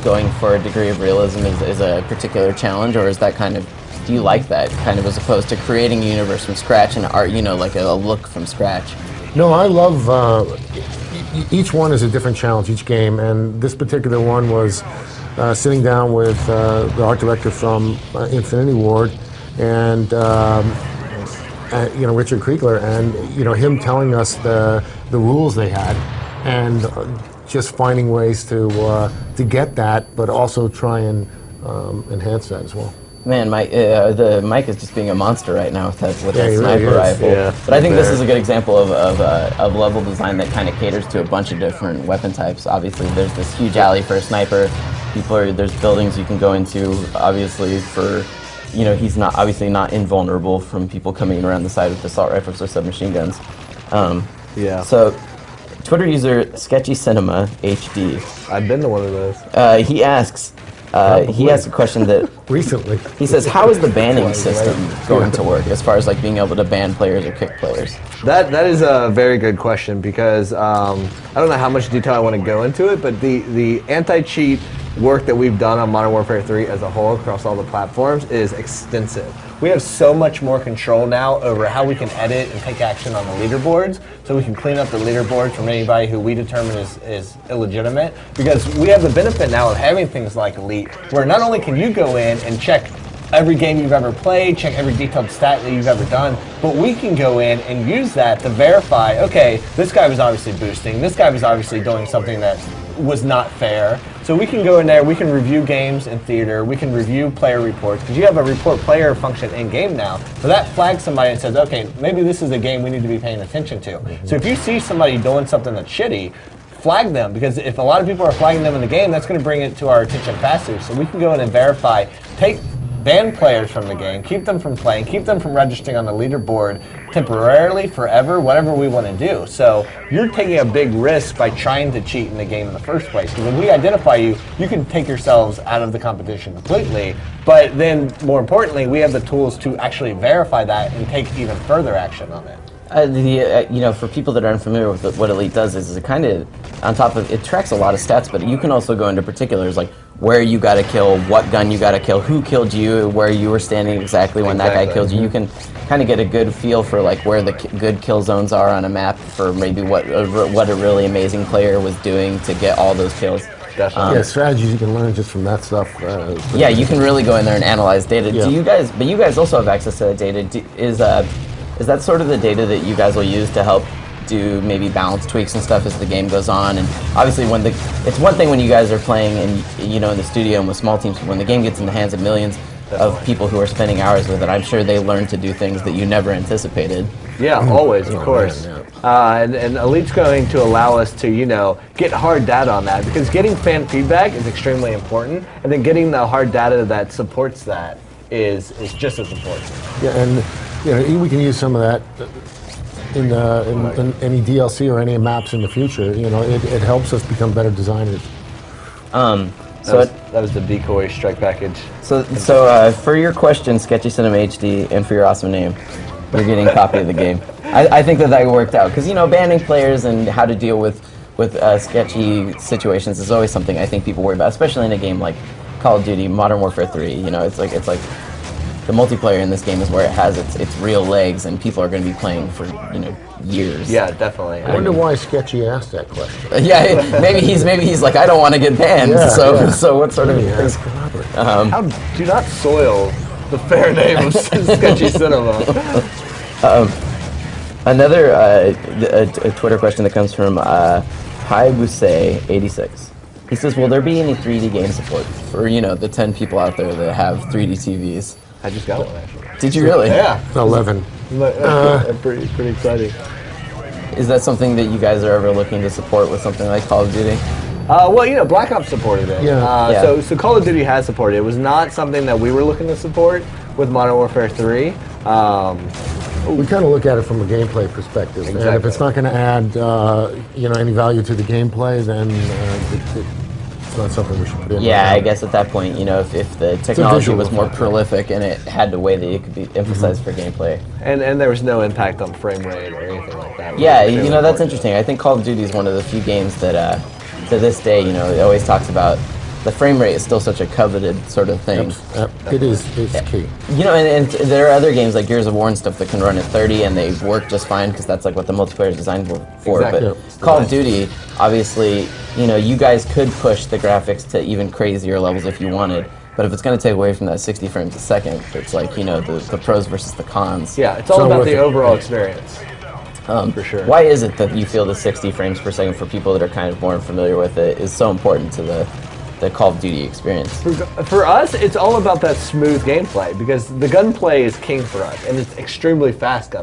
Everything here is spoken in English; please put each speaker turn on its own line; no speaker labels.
going for a degree of realism is a particular challenge, or is that kind of, do you like that kind of as opposed to creating a universe from scratch and art, like a look from scratch?
No, I love, each one is a different challenge, each game, and this particular one was sitting down with the art director from Infinity Ward and Richard Kriegler, and him telling us the rules they had, and just finding ways to get that, but also try and enhance that as well.
Man, the mic is just being a monster right now with that sniper
really
rifle.
Yeah,
but I think this is a good example of level design that kind of caters to a bunch of different weapon types. Obviously, there's this huge alley for a sniper. There's buildings you can go into. Obviously, for he's obviously not invulnerable from people coming around the side with assault rifles or submachine guns.
Yeah.
So, Twitter user Sketchy Cinema HD.
I've been to one of those.
He asks. He asked a question that
recently.
He says, "How is the banning system going to work as far as like being able to ban players or kick players?"
That is a very good question because I don't know how much detail I want to go into it, but the anti-cheat work that we've done on Modern Warfare 3 as a whole across all the platforms is extensive. We have so much more control now over how we can edit and take action on the leaderboards, so we can clean up the leaderboards from anybody who we determine is illegitimate, because we have the benefit now of having things like Elite, where not only can you go in and check every game you've ever played, check every detailed stat that you've ever done, but we can go in and use that to verify, okay, this guy was obviously boosting, this guy was obviously doing something that was not fair. So we can go in there, we can review games in theater, we can review player reports, because you have a report player function in game now. So that flags somebody and says, okay, maybe this is a game we need to be paying attention to. So if you see somebody doing something that's shitty, flag them, because if a lot of people are flagging them in the game, that's going to bring it to our attention faster. So we can go in and verify, ban players from the game, keep them from playing, keep them from registering on the leaderboard temporarily, forever, whatever we want to do. So you're taking a big risk by trying to cheat in the game in the first place. Because when we identify you, you can take yourselves out of the competition completely. But then, more importantly, we have the tools to actually verify that and take even further action on it.
For people that are unfamiliar with what Elite does, is it kind of, on top of, it tracks a lot of stats, but you can also go into particulars like where you got to kill, what gun you got to kill, who killed you, where you were standing exactly when that guy killed you. You can kind of get a good feel for like where the good kill zones are on a map, for maybe what a really amazing player was doing to get all those kills.
Definitely.
Yeah, strategies you can learn just from that stuff.
Yeah, you can really go in there and analyze data.
Yeah.
But you guys also have access to that data. Is that sort of the data that you guys will use to help do maybe balance tweaks and stuff as the game goes on? And obviously, it's one thing when you guys are playing and in the studio and with small teams, but when the game gets in the hands of millions of people who are spending hours with it, I'm sure they learn to do things that you never anticipated.
Yeah, always, of course.
Man, yeah.
And Elite's going to allow us to, get hard data on that, because getting fan feedback is extremely important, and then getting the hard data that supports that is just as important.
Yeah, and we can use some of that in any DLC or any maps in the future. It helps us become better designers.
That was the decoy strike package.
So for your question, Sketchy Cinema HD, and for your awesome name, you're getting a copy of the game. I think that worked out, because banning players and how to deal with sketchy situations is always something I think people worry about, especially in a game like Call of Duty, Modern Warfare 3. It's like the multiplayer in this game is where it has its real legs, and people are going to be playing for years.
Yeah, definutly.
I wonder why Sketchy asked that question.
Yeah, maybe he's like, I don't want to get banned.
Yeah,
so what sort of
How do not soil the fair name of Sketchy Cinema.
Another a Twitter question that comes from Haibuse86. He says, will there be any 3D game support for the 10 people out there that have 3D TVs?
I just got one, actually.
Did you really?
Yeah.
11.
Pretty exciting.
Is that something that you guys are ever looking to support with something like Call of Duty?
Well, Black Ops supported it.
Yeah.
So Call of Duty has supported it. It was not something that we were looking to support with Modern Warfare 3.
We kind of look at it from a gameplay perspective,
Exactly.
and if it's not going to add, any value to the gameplay, then it's not something we should put in.
Yeah, I guess at that point, if the technology was more
effect,
prolific and it had a way that it could be emphasized for gameplay.
And there was no impact on frame rate or anything like that.
Yeah, that's interesting. I think Call of Duty is one of the few games that, to this day, it always talks about the frame rate is still such a coveted sort of thing.
It is key.
You know, and there are other games like Gears of War and stuff that can run at 30 and they work just fine because that's like what the multiplayer is designed for.
Exactly.
But Call of Duty, obviously, you know, you guys could push the graphics to even crazier levels if you wanted. But if it's going to take away from that 60 frames a second, it's like, you know, the pros versus the cons.
Yeah, it's all about the overall experience. For sure.
Why is it that you feel the 60 frames per second for people that are kind of more familiar with it is so important to the Call of Duty experience?
For us, it's all about that smooth gameplay because the gunplay is king for us, and it's extremely fast gunplay.